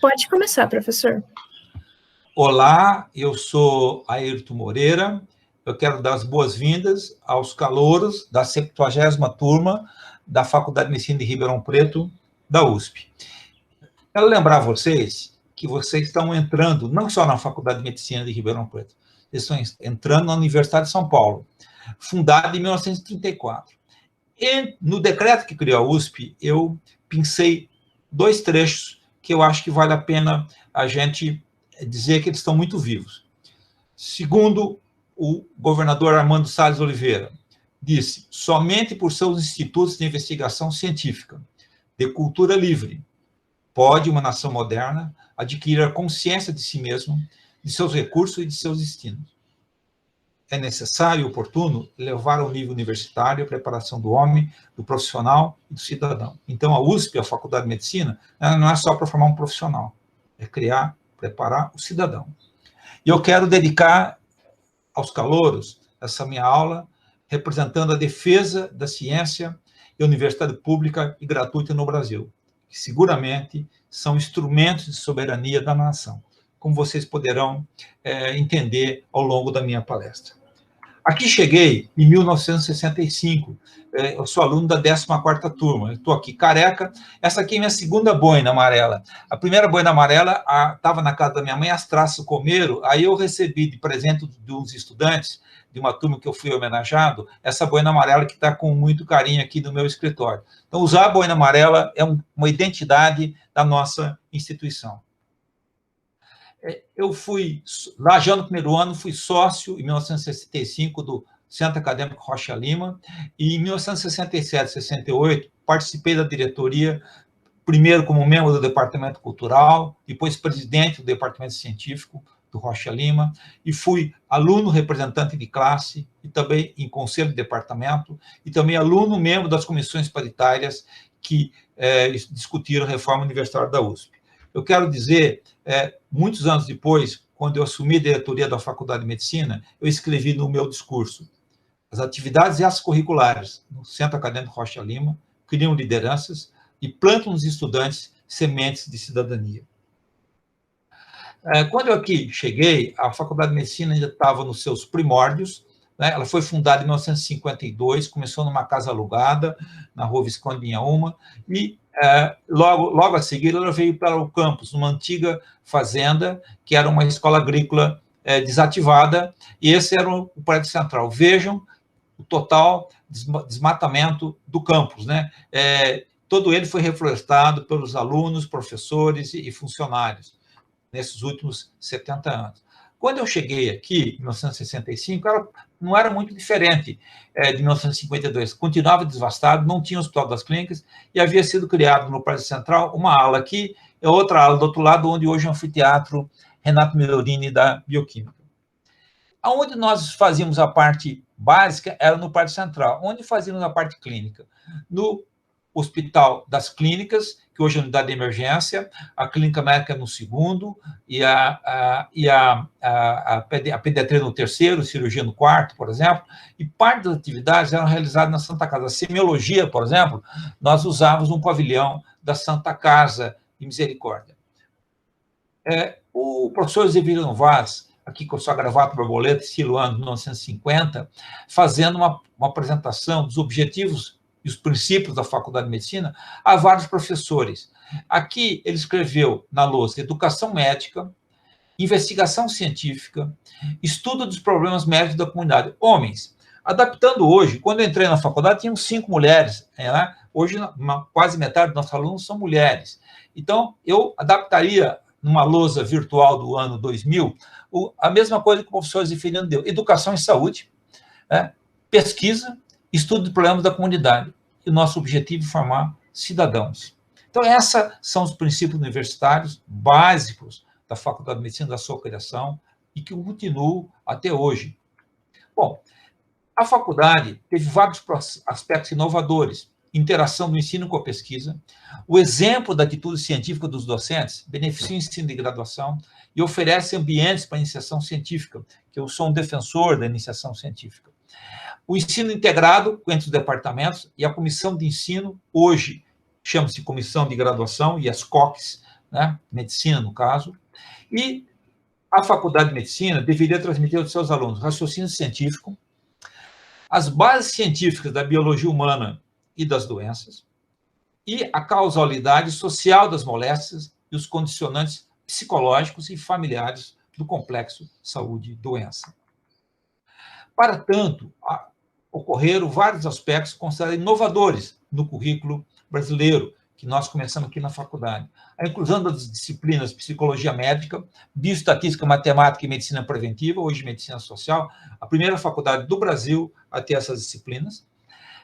Pode começar, professor. Olá, eu sou Ayrton Moreira. Eu quero dar as boas-vindas aos calouros da 70ª turma da Faculdade de Medicina de Ribeirão Preto, da USP. Quero lembrar vocês que vocês estão entrando, não só na Faculdade de Medicina de Ribeirão Preto, eles estão entrando na Universidade de São Paulo, fundada em 1934. E no decreto que criou a USP, eu pensei dois trechos que eu acho que vale a pena a gente dizer que eles estão muito vivos. Segundo o governador Armando Salles Oliveira, disse: somente por seus institutos de investigação científica, de cultura livre, pode uma nação moderna adquirir a consciência de si mesma, de seus recursos e de seus destinos. É necessário e oportuno levar ao nível universitário a preparação do homem, do profissional e do cidadão. Então, a USP, a Faculdade de Medicina, não é só para formar um profissional, é criar, preparar o cidadão. E eu quero dedicar aos calouros essa minha aula, representando a defesa da ciência e a universidade pública e gratuita no Brasil, que seguramente são instrumentos de soberania da nação, como vocês poderão entender ao longo da minha palestra. Aqui cheguei em 1965, eu sou aluno da 14ª turma, estou aqui careca, essa aqui é minha segunda boina amarela. A primeira boina amarela estava na casa da minha mãe, as traças comeram, aí eu recebi de presente de uns estudantes, de uma turma que eu fui homenageado, essa boina amarela que está com muito carinho aqui no meu escritório. Então, usar a boina amarela é uma identidade da nossa instituição. Eu fui, lá já no primeiro ano, fui sócio, em 1965, do Centro Acadêmico Rocha Lima, e em 1967, 68, participei da diretoria, primeiro como membro do Departamento Cultural, depois presidente do Departamento Científico do Rocha Lima, e fui aluno representante de classe, e também em conselho de departamento, e também aluno membro das comissões paritárias que discutiram a reforma universitária da USP. Eu quero dizer, muitos anos depois, quando eu assumi a diretoria da Faculdade de Medicina, eu escrevi no meu discurso: as atividades extracurriculares no Centro Acadêmico Rocha Lima criam lideranças e plantam nos estudantes sementes de cidadania. Quando eu aqui cheguei, a Faculdade de Medicina ainda estava nos seus primórdios, né? Ela foi fundada em 1952, começou numa casa alugada, na Rua Visconde de Inhaúma, e logo a seguir ela veio para o campus, numa antiga fazenda, que era uma escola agrícola desativada, e esse era o prédio central. Vejam o total desmatamento do campus, né? Todo ele foi reflorestado pelos alunos, professores e funcionários, nesses últimos 70 anos. Quando eu cheguei aqui, em 1965, não era muito diferente de 1952. Continuava devastado, não tinha hospital das clínicas, e havia sido criado no prédio central uma ala aqui, e outra ala do outro lado, onde hoje é um anfiteatro Renato Mellorini da Bioquímica. Onde nós fazíamos a parte básica era no prédio central. Onde fazíamos a parte clínica? No Hospital das Clínicas, que hoje é a unidade de emergência, a clínica médica no segundo, e a pediatria no terceiro, cirurgia no quarto, por exemplo, e parte das atividades eram realizadas na Santa Casa. A semiologia, por exemplo, nós usávamos um pavilhão da Santa Casa de Misericórdia. O professor Zeferino Vaz, aqui com a sua gravata borboleta, estilo ano de 1950, fazendo uma apresentação dos objetivos e os princípios da Faculdade de Medicina a vários professores. Aqui ele escreveu na lousa educação médica, investigação científica, estudo dos problemas médicos da comunidade. Homens, adaptando hoje, quando eu entrei na faculdade, tinham 5 mulheres, né? Hoje quase metade dos nossos alunos são mulheres. Então, eu adaptaria numa lousa virtual do ano 2000, a mesma coisa que o professor Zeferino deu: educação e saúde, pesquisa, estudo de problemas da comunidade. E o nosso objetivo é formar cidadãos. Então, esses são os princípios universitários básicos da Faculdade de Medicina, da sua criação, e que continuam até hoje. Bom, a faculdade teve vários aspectos inovadores: interação do ensino com a pesquisa, o exemplo da atitude científica dos docentes, beneficia o ensino de graduação e oferece ambientes para a iniciação científica, que eu sou um defensor da iniciação científica. O ensino integrado entre os departamentos e a comissão de ensino, hoje chama-se Comissão de Graduação, e as COCs, né? Medicina, no caso, e a Faculdade de Medicina deveria transmitir aos seus alunos raciocínio científico, as bases científicas da biologia humana e das doenças, e a causalidade social das moléstias e os condicionantes psicológicos e familiares do complexo saúde-doença. Para tanto, ocorreram vários aspectos considerados inovadores no currículo brasileiro, que nós começamos aqui na faculdade. A inclusão das disciplinas psicologia médica, bioestatística, matemática e medicina preventiva, hoje medicina social, a primeira faculdade do Brasil a ter essas disciplinas.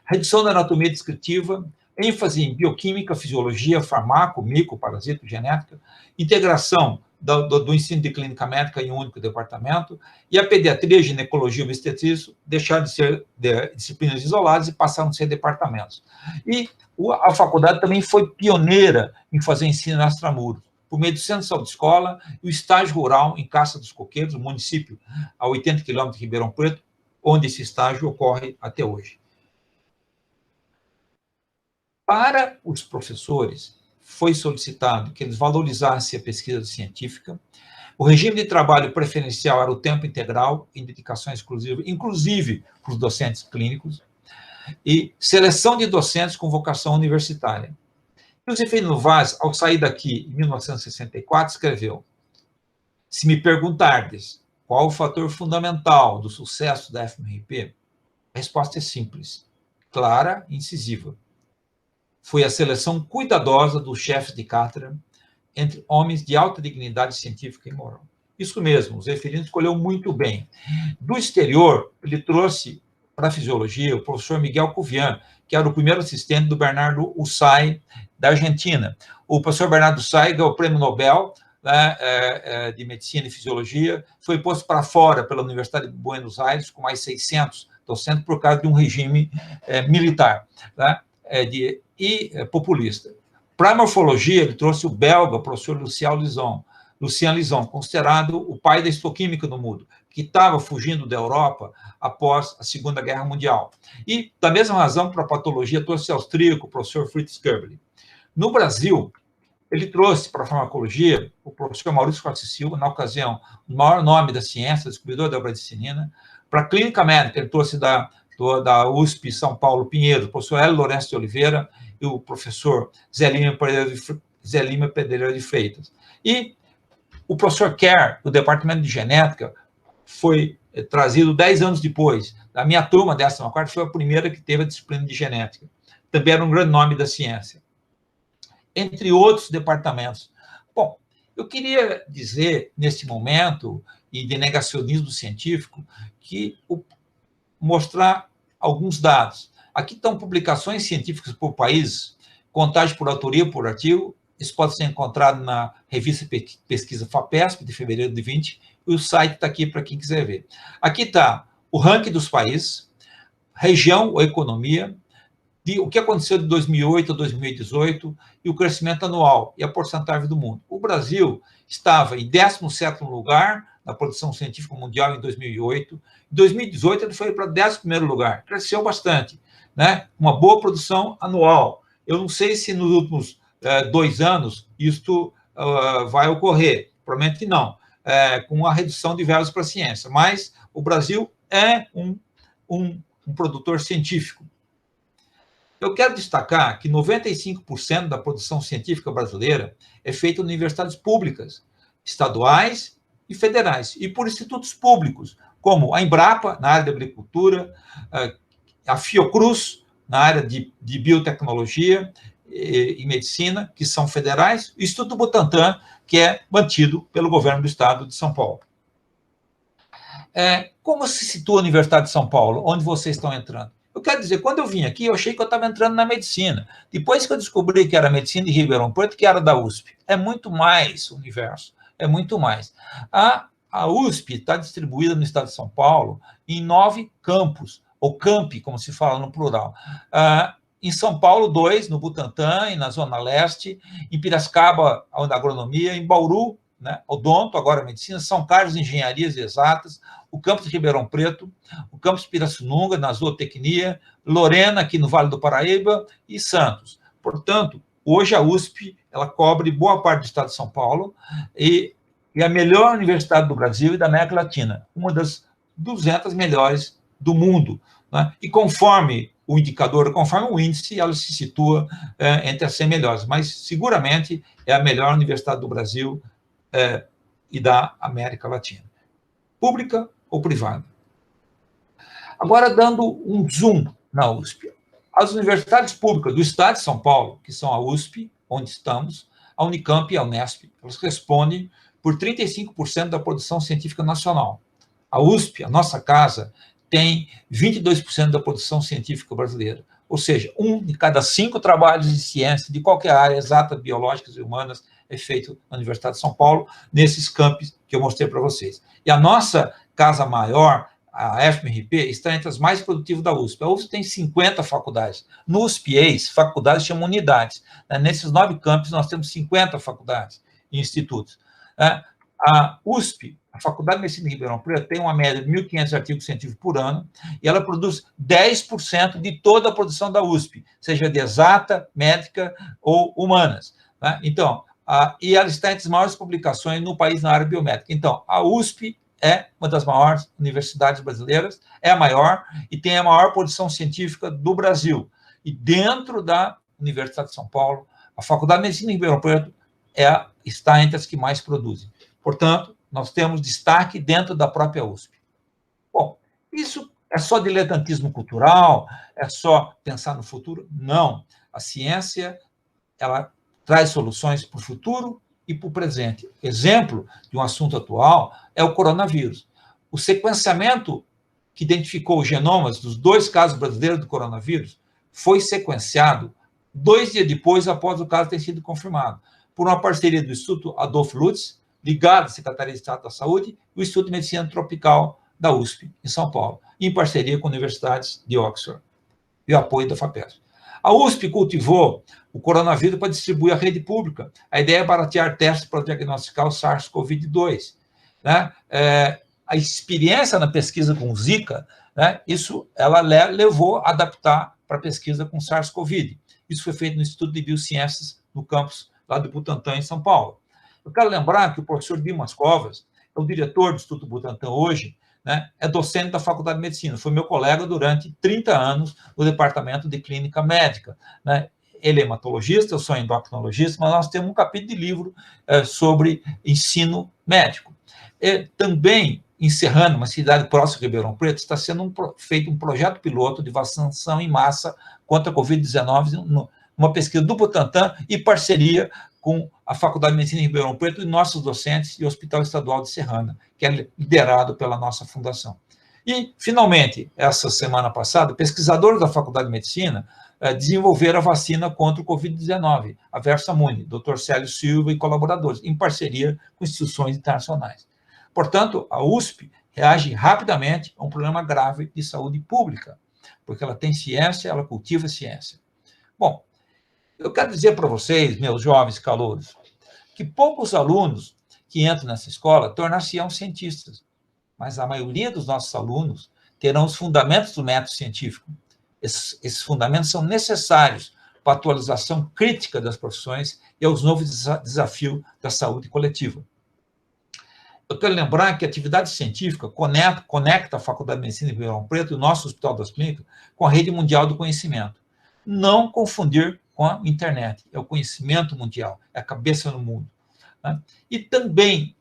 Redução da anatomia descritiva, ênfase em bioquímica, fisiologia, farmaco, micro, parasito, genética, integração do ensino de clínica médica em um único departamento, e a pediatria, ginecologia e obstetrícia deixaram de ser disciplinas isoladas e passaram a ser departamentos. E a faculdade também foi pioneira em fazer ensino extramuros, por meio do Centro de Saúde de Escola e o estágio rural em Caça dos Coqueiros, um município a 80 quilômetros de Ribeirão Preto, onde esse estágio ocorre até hoje. Para os professores, foi solicitado que eles valorizassem a pesquisa científica. O regime de trabalho preferencial era o tempo integral e dedicação exclusiva, inclusive para os docentes clínicos, e seleção de docentes com vocação universitária. E o Zeferino Vaz, ao sair daqui em 1964, escreveu: se me perguntardes qual o fator fundamental do sucesso da FMRP, a resposta é simples, clara e incisiva. Foi a seleção cuidadosa dos chefes de cátedra entre homens de alta dignidade científica e moral. Isso mesmo, o Zeferino escolheu muito bem. Do exterior, ele trouxe para a fisiologia o professor Miguel Covian, que era o primeiro assistente do Bernardo Ussay, da Argentina. O professor Bernardo Ussay ganhou o prêmio Nobel, né, de Medicina e Fisiologia, foi posto para fora pela Universidade de Buenos Aires, com mais 600 docentes, por causa de um regime militar, né, populista. Para a morfologia, ele trouxe o belga, o professor Lucien Lison, considerado o pai da histoquímica no mundo, que estava fugindo da Europa após a Segunda Guerra Mundial. E, da mesma razão, para a patologia, trouxe o austríaco, o professor Fritz Köberle. No Brasil, ele trouxe para a farmacologia o professor Maurício Costa Silva, na ocasião, o maior nome da ciência, descobridor da bradicinina. Para a clínica médica, ele trouxe da USP São Paulo Pinheiro, o professor Hélio Lourenço de Oliveira e o professor Zé Lima Pedreira de Freitas. E o professor Kerr, do Departamento de Genética, foi trazido 10 anos depois. A minha turma, 14ª, foi a primeira que teve a disciplina de genética. Também era um grande nome da ciência. Entre outros departamentos. Bom, eu queria dizer, nesse momento, e de negacionismo científico, mostrar alguns dados. Aqui estão publicações científicas por países, contagem por autoria, por artigo. Isso pode ser encontrado na revista Pesquisa FAPESP, de fevereiro de 20, e o site está aqui para quem quiser ver. Aqui está o ranking dos países, região ou economia, o que aconteceu de 2008 a 2018, e o crescimento anual, e a porcentagem do mundo. O Brasil estava em 17º lugar na produção científica mundial em 2008. Em 2018, ele foi para 11º lugar. Cresceu bastante, né? Uma boa produção anual. Eu não sei se nos últimos 2 anos isto vai ocorrer. Provavelmente que não, com a redução de verbas para a ciência. Mas o Brasil é um produtor científico. Eu quero destacar que 95% da produção científica brasileira é feita em universidades públicas, estaduais e federais, e por institutos públicos, como a Embrapa, na área da agricultura, a Fiocruz, na área de biotecnologia e medicina, que são federais, e o Instituto Butantan, que é mantido pelo governo do estado de São Paulo. Como se situa a Universidade de São Paulo, onde vocês estão entrando? Eu quero dizer, quando eu vim aqui, eu achei que eu estava entrando na medicina. Depois que eu descobri que era medicina de Ribeirão Preto, que era da USP. É muito mais o universo, é muito mais. A USP está distribuída no estado de São Paulo em 9 campos, ou campi, como se fala no plural. Em São Paulo, 2, no Butantã, e na Zona Leste, em Piracicaba, onde a agronomia, em Bauru, né, odonto, agora medicina, São Carlos, engenharias exatas, o campus de Ribeirão Preto, o campus de Pirassununga, na zootecnia, Lorena, aqui no Vale do Paraíba, e Santos. Portanto, hoje a USP ela cobre boa parte do estado de São Paulo e é a melhor universidade do Brasil e da América Latina, uma das 200 melhores do mundo, né? E conforme o indicador, conforme o índice, ela se situa entre as 100 melhores, mas seguramente é a melhor universidade do Brasil e da América Latina. Pública ou privada? Agora, dando um zoom na USP. As universidades públicas do estado de São Paulo, que são a USP, onde estamos, a Unicamp e a Unesp, elas respondem por 35% da produção científica nacional. A USP, a nossa casa, tem 22% da produção científica brasileira. Ou seja, 1 de cada 5 trabalhos de ciência de qualquer área, exatas, biológicas e humanas, é feito na Universidade de São Paulo, nesses campos que eu mostrei para vocês. E a nossa casa maior, a FMRP, está entre as mais produtivas da USP. A USP tem 50 faculdades. No USP-EIS, faculdades chamam unidades. Nesses 9 campos, nós temos 50 faculdades e institutos. A USP, a Faculdade de Medicina de Ribeirão Preto, tem uma média de 1.500 artigos científicos por ano, e ela produz 10% de toda a produção da USP, seja de exata, médica ou humanas. Então, e ela está entre as maiores publicações no país na área biomédica. Então, a USP é uma das maiores universidades brasileiras, é a maior, e tem a maior produção científica do Brasil. E dentro da Universidade de São Paulo, a Faculdade de Medicina de Ribeirão Preto está entre as que mais produzem. Portanto, nós temos destaque dentro da própria USP. Bom, isso é só diletantismo cultural? É só pensar no futuro? Não. A ciência, ela traz soluções para o futuro e para o presente. Exemplo de um assunto atual é o coronavírus. O sequenciamento que identificou os genomas dos 2 casos brasileiros do coronavírus foi sequenciado 2 dias depois, após o caso ter sido confirmado, por uma parceria do Instituto Adolfo Lutz, ligado à Secretaria de Estado da Saúde, e o Instituto de Medicina Tropical da USP, em São Paulo, em parceria com universidades de Oxford, e o apoio da FAPESP. A USP cultivou o coronavírus para distribuir a rede pública. A ideia é baratear testes para diagnosticar o SARS-CoV-2. A experiência na pesquisa com Zika, isso ela levou a adaptar para a pesquisa com SARS-CoV. Isso foi feito no Instituto de Biociências, no campus lá do Butantan, em São Paulo. Eu quero lembrar que o professor Dimas Covas é o diretor do Instituto Butantan hoje, é docente da Faculdade de Medicina, foi meu colega durante 30 anos no Departamento de Clínica Médica. Ele é hematologista, eu sou endocrinologista, mas nós temos um capítulo de livro sobre ensino médico. E também, encerrando, uma cidade próxima de Ribeirão Preto, está sendo feito um projeto piloto de vacinação em massa contra a Covid-19, uma pesquisa do Butantan e parceria com a Faculdade de Medicina de Ribeirão Preto e nossos docentes e o Hospital Estadual de Serrana, que é liderado pela nossa fundação. E, finalmente, essa semana passada, pesquisadores da Faculdade de Medicina desenvolveram a vacina contra o Covid-19, a Versamune, Dr. Célio Silva e colaboradores, em parceria com instituições internacionais. Portanto, a USP reage rapidamente a um problema grave de saúde pública, porque ela tem ciência, ela cultiva ciência. Bom, eu quero dizer para vocês, meus jovens calouros, que poucos alunos que entram nessa escola tornar-se-ão cientistas, mas a maioria dos nossos alunos terão os fundamentos do método científico. Esses fundamentos são necessários para a atualização crítica das profissões e aos novos desafios da saúde coletiva. Eu quero lembrar que a atividade científica conecta a Faculdade de Medicina de Ribeirão Preto e o nosso Hospital das Clínicas com a rede mundial do conhecimento. Não confundir com a internet, é o conhecimento mundial, é a cabeça no mundo. E também